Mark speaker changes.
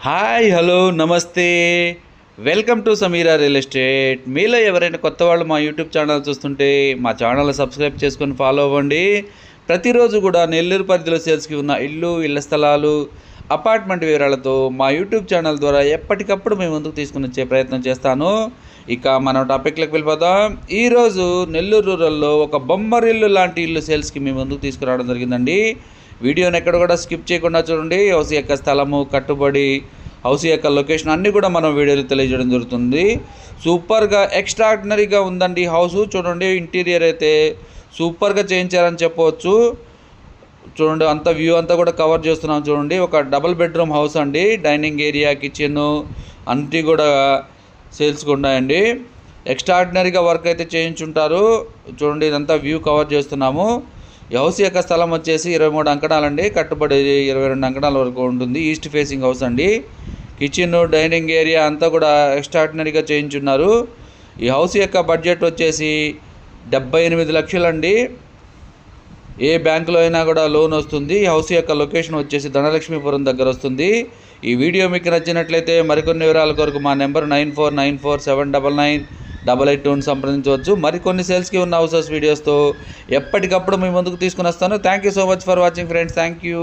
Speaker 1: Hi hello నమస్తే welcome to Sameera real estate. మీలో ఎవరైనా కొత్త వాళ్ళు మా యూట్యూబ్ ఛానల్ చూస్తుంటే మా ఛానల్ సబ్స్క్రైబ్ చేసుకొని ఫాలో అవ్వండి. ప్రతిరోజు కూడా నెల్లూరు పరిధిలో సేల్స్కి ఉన్న ఇళ్ల స్థలాలు అపార్ట్మెంట్ వివరాలతో మా యూట్యూబ్ ఛానల్ ద్వారా ఎప్పటికప్పుడు మేము ముందుకు తీసుకుని వచ్చే ప్రయత్నం చేస్తాను. ఇక మనం టాపిక్లోకి వెళ్ళిపోతాం. ఈరోజు నెల్లూరు రూరల్లో ఒక బొమ్మరిల్లు లాంటి ఇల్లు సేల్స్కి మేము ముందుకు తీసుకురావడం జరిగిందండి. వీడియోని ఎక్కడ కూడా స్కిప్ చేయకుండా చూడండి. హౌస్ యొక్క స్థలము, కట్టుబడి, హౌస్ యొక్క లొకేషన్ అన్నీ కూడా మనం వీడియోలో తెలియజేయడం జరుగుతుంది. సూపర్గా ఎక్స్ట్రాడినరీగా ఉందండి హౌస్. చూడండి, ఇంటీరియర్ అయితే సూపర్గా చేయించారని చెప్పవచ్చు. చూడండి, అంత వ్యూ అంతా కూడా కవర్ చేస్తున్నాం. చూడండి, ఒక డబుల్ బెడ్రూమ్ హౌస్ అండి. డైనింగ్ ఏరియా, కిచెన్ అన్నీ కూడా సేల్స్కి ఉన్నాయండి. ఎక్స్ట్రాడినరీగా వర్క్ అయితే చేయించుంటారు. చూడండి, ఇదంతా వ్యూ కవర్ చేస్తున్నాము. ఈ హౌస్ యొక్క స్థలం వచ్చేసి 23 అంకణాలండి. కట్టుబడి 22 అంకణాల వరకు ఉంటుంది. ఈస్ట్ ఫేసింగ్ హౌస్ అండి. కిచెన్, డైనింగ్ ఏరియా అంతా కూడా ఎక్స్ట్రాడినరీగా చేయించున్నారు. ఈ హౌస్ యొక్క బడ్జెట్ వచ్చేసి 78 లక్షలండి. ఏ బ్యాంకులో అయినా కూడా లోన్ వస్తుంది. ఈ హౌస్ యొక్క లొకేషన్ వచ్చేసి ధనలక్ష్మీపురం దగ్గర వస్తుంది. ఈ వీడియో మీకు నచ్చినట్లయితే మరికొన్ని వివరాల కొరకు మా నెంబర్ 9494799882 సంప్రదించవచ్చు. మరికొన్ని సేల్స్కి ఉన్న హౌసెస్ వీడియోస్తో ఎప్పటికప్పుడు మీ ముందుకు తీసుకుని వస్తాను. Thank you so much for watching friends. Thank you.